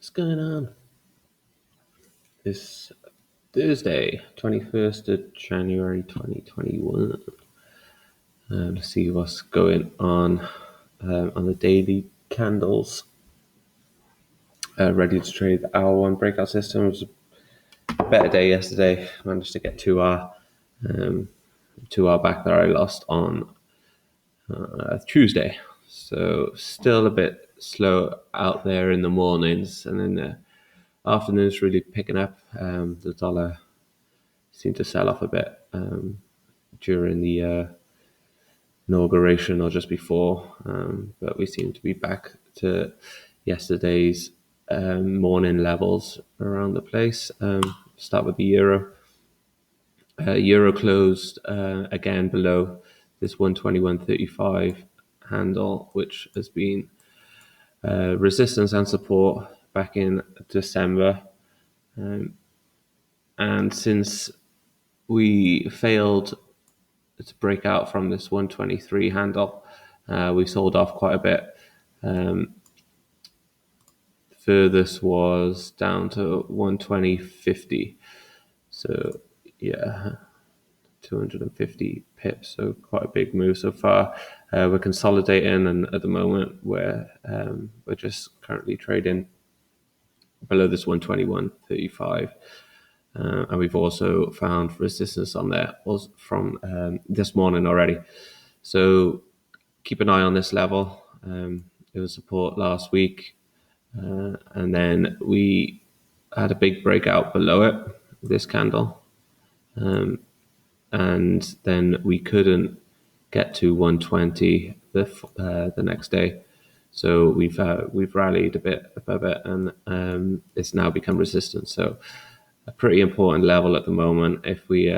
What's going on? This Thursday, 21st of January 2021. Let's see what's going on the daily candles. Ready to trade the hour one breakout system. It was a better day yesterday. Managed to get 2 hour back that I lost on Tuesday. So still a bit slow out there in the mornings, and then the afternoon's really picking up. The dollar seemed to sell off a bit during the inauguration or just before, but we seem to be back to yesterday's morning levels around the place. Start with the euro. Euro closed again below this 121.35 handle, which has been resistance and support back in December. And since we failed to break out from this 123 handle, we sold off quite a bit. Furthest was down to 120.50. So yeah, 250 pips. So quite a big move so far. We're consolidating, and at the moment we're just currently trading below this 121.35. And we've also found resistance on there from this morning already. So keep an eye on this level. It was support last week. And then we had a big breakout below it, this candle. And then we couldn't get to 120 the next day. So we've rallied a bit above it, and it's now become resistance. So a pretty important level at the moment. If we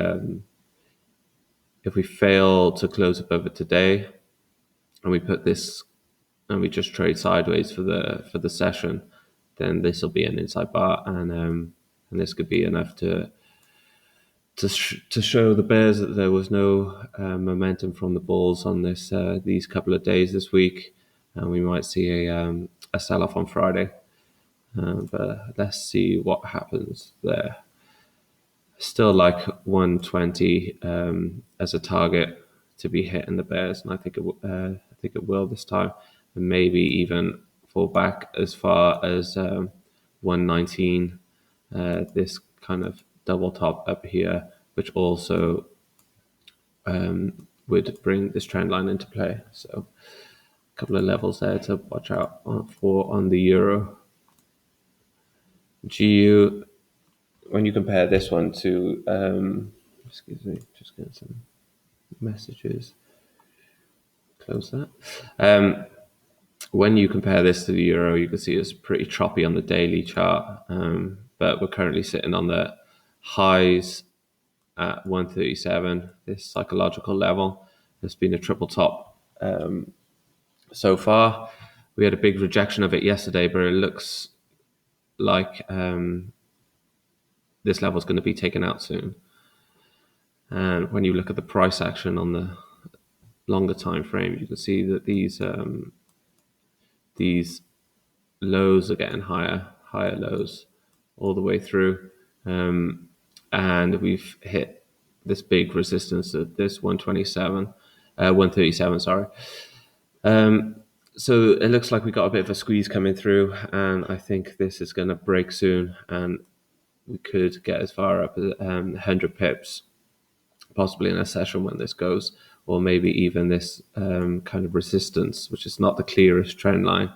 fail to close above it today, and we put this, and we just trade sideways for the session, then this will be an inside bar, and this could be enough to show the bears that there was no momentum from the bulls on these couple of days this week, and we might see a sell off on Friday. But let's see what happens there. Still like 120 as a target to be hit in the bears, and I think it will this time, and maybe even fall back as far as 119. This kind of double top up here, which also would bring this trend line into play. So a couple of levels there to watch out for on the euro. GU, when you compare this one to, excuse me, just getting some messages. Close that. When you compare this to the euro, you can see it's pretty choppy on the daily chart, but we're currently sitting on the highs at 137, this psychological level. There's been a triple top so far. We had a big rejection of it yesterday, but it looks like this level is going to be taken out soon. And when you look at the price action on the longer time frame, you can see that these lows are getting higher lows all the way through, and we've hit this big resistance at this 137, sorry. So it looks like we got a bit of a squeeze coming through, and I think this is going to break soon, and we could get as far up as 100 pips, possibly in a session when this goes, or maybe even this kind of resistance, which is not the clearest trend line,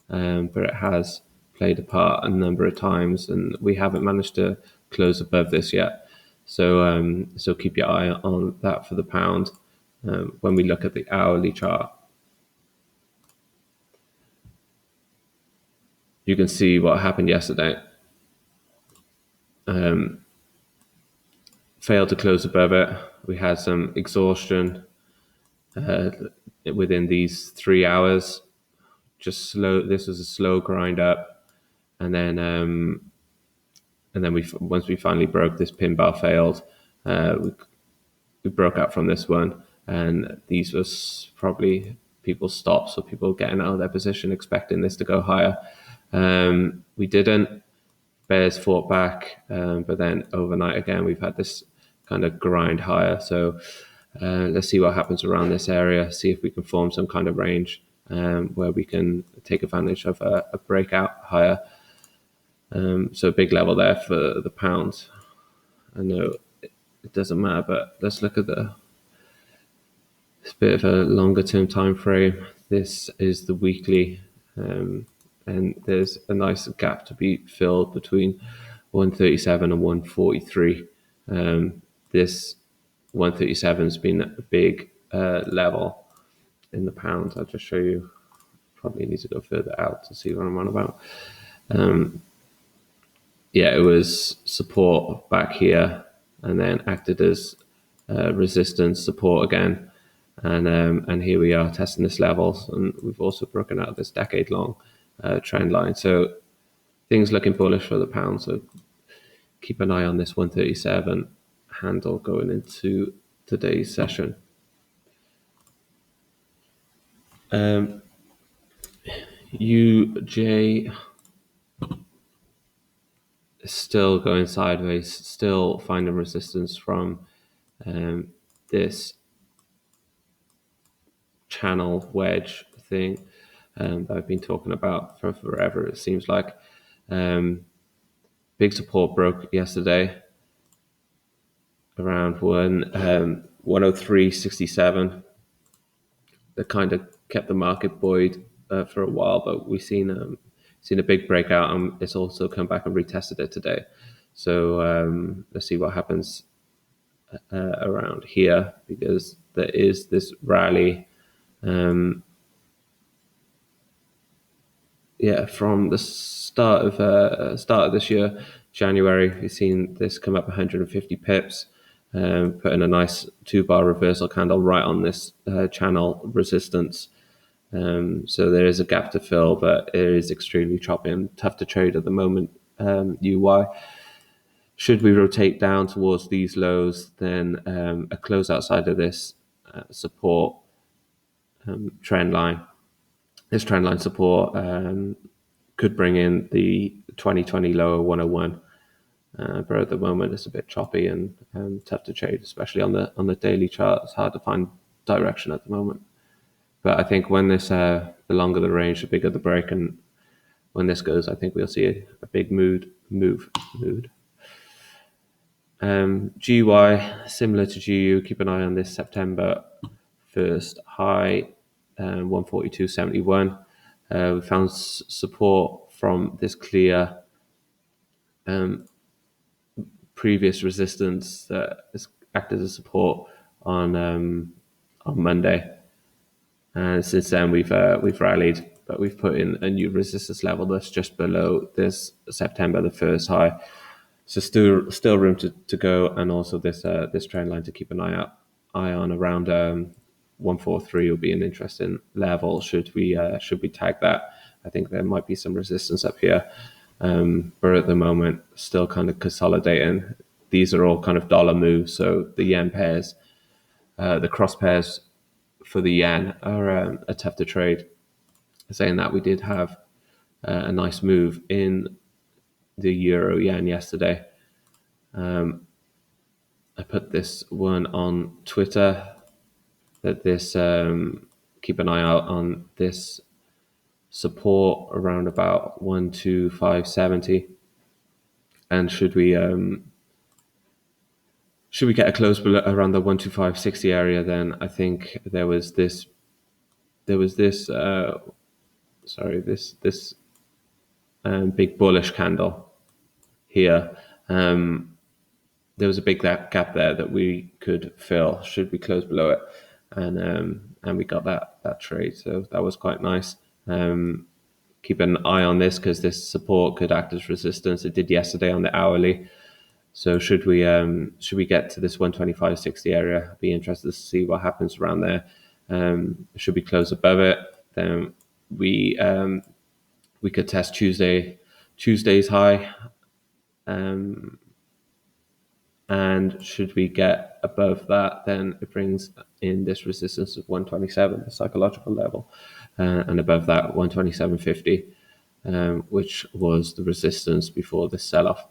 but it has played a part a number of times, and we haven't managed to close above this yet. So so keep your eye on that for the pound. When we look at the hourly chart, you can see what happened yesterday. Failed to close above it. We had some exhaustion within these 3 hours. Just slow. This was a slow grind up, and then once we finally broke, this pin bar failed. We broke out from this one, and these was probably people's stops, or people getting out of their position expecting this to go higher. We didn't. Bears fought back, but then overnight again we've had this kind of grind higher. So let's see what happens around this area. See if we can form some kind of range where we can take advantage of a breakout higher. So a big level there for the pound. I know it doesn't matter, but let's look at it's a bit of a longer term time frame. This is the weekly, and there's a nice gap to be filled between 137 and 143. This 137 has been a big level in the pound. I'll just show you. Probably need to go further out to see what I'm on about. Yeah, it was support back here and then acted as resistance support again. And here we are testing this level, and we've also broken out this decade-long trend line. So things looking bullish for the pound. So keep an eye on this 137 handle going into today's session. UJ is still going sideways, still finding resistance from this channel wedge thing that I've been talking about for forever. It seems like big support broke yesterday around 103.67. That kind of kept the market buoyed for a while, but we've seen a big breakout, and it's also come back and retested it today. So let's see what happens around here, because there is this rally. From the start of this year, January, we've seen this come up 150 pips, putting a nice 2-bar reversal candle right on this channel resistance. So there is a gap to fill, but it is extremely choppy and tough to trade at the moment. UY. Should we rotate down towards these lows, then a close outside of this support trend line. This trend line support could bring in the 2020 lower 101, but at the moment it's a bit choppy and tough to trade, especially on the daily chart. It's hard to find direction at the moment. But I think when this, the longer the range, the bigger the break, and when this goes, I think we'll see a big move. GY, similar to GU, keep an eye on this September 1st high, 142.71. We found support from this clear previous resistance that has acted as support on Monday, and since then we've rallied, but we've put in a new resistance level that's just below this September the 1st high. So still room to go, and also this trend line to keep an eye on around 143 will be an interesting level. Should we tag that? I think there might be some resistance up here, but at the moment still kind of consolidating. These are all kind of dollar moves, so the yen pairs, the cross pairs for the yen are tough to trade. Saying that, we did have a nice move in the euro yen yesterday. I put this one on Twitter, that this keep an eye out on this support around about 125.70, and should we get a close below around the 125.60 area, then I think there was this big bullish candle here. There was a big gap there that we could fill should we close below it, and we got that trade, so that was quite nice. Keep an eye on this, because this support could act as resistance. It did yesterday on the hourly. So should we get to this 125.60 area, I'd be interested to see what happens around there. Should we close above it, then we could test Tuesday's high. And should we get above that, then it brings in this resistance of 127, the psychological level, and above that 127.50. which was the resistance before this sell-off.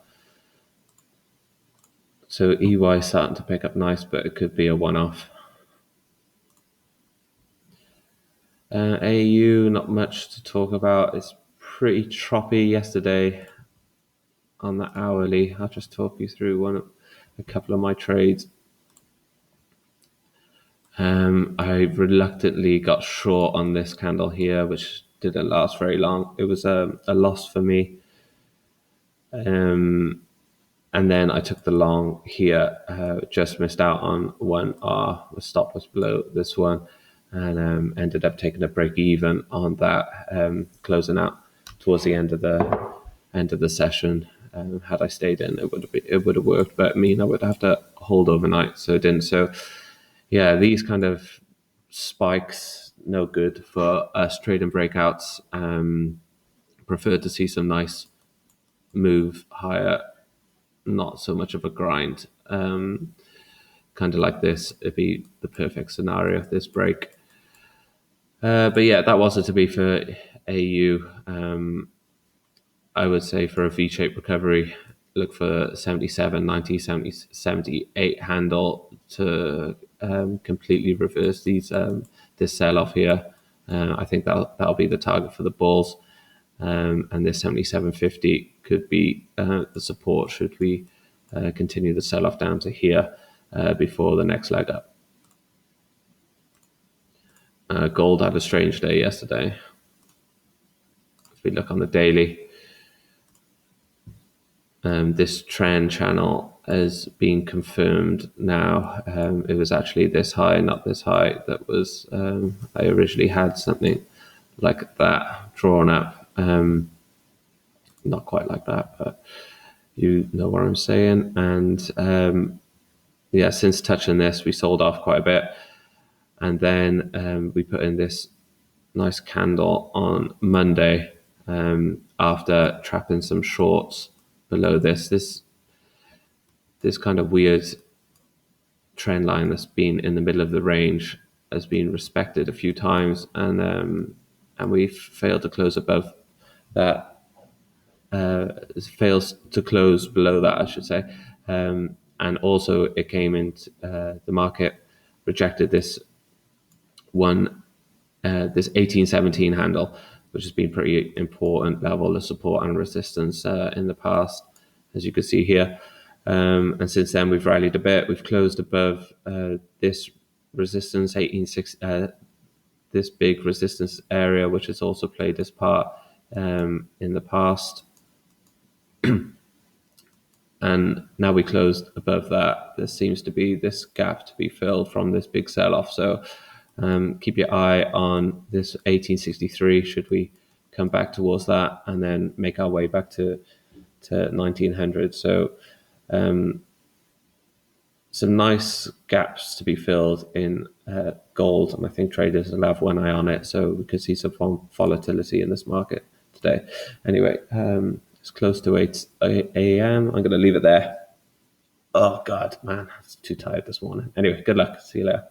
So EY starting to pick up nice, but it could be a one-off. AU, not much to talk about. It's pretty choppy yesterday on the hourly. I'll just talk you through a couple of my trades. I reluctantly got short on this candle here, which didn't last very long. It was a loss for me. And then I took the long here, just missed out on 1R. The stop was below this one, and ended up taking a break even on that, closing out towards the end of the session. Had I stayed in, it would have worked, but I mean I would have to hold overnight, so it didn't. So yeah, these kind of spikes no good for us trading breakouts. Prefer to see some nice move higher, not so much of a grind. Kind of like this, it'd be the perfect scenario of this break. But yeah, that wasn't to be for AU. I would say for a V-shaped recovery, look for 77, 90, 70, 78 handle to completely reverse this sell-off here. I think that'll be the target for the bulls. And this 77.50 could be the support should we continue the sell-off down to here before the next leg up. Gold had a strange day yesterday. If we look on the daily, this trend channel has been confirmed now. It was actually this high, not this high. That was I originally had something like that drawn up. Not quite like that, but you know what I'm saying. And yeah, since touching this, we sold off quite a bit, and then we put in this nice candle on Monday after trapping some shorts below this kind of weird trend line that's been in the middle of the range has been respected a few times, and we failed to close above that. Fails to close below that, I should say. And also it came into the market rejected this 1817 handle, which has been pretty important level of support and resistance in the past, as you can see here. And since then we've rallied a bit. We've closed above this resistance 1860, this big resistance area, which has also played this part in the past. And now we closed above that. There seems to be this gap to be filled from this big sell-off. So keep your eye on this 1863 should we come back towards that and then make our way back to 1900. So some nice gaps to be filled in gold, and I think traders will have one eye on it, so we could see some volatility in this market today. Anyway, it's close to 8 a.m. I'm going to leave it there. Oh God, man, I'm too tired this morning. Anyway, good luck. See you later.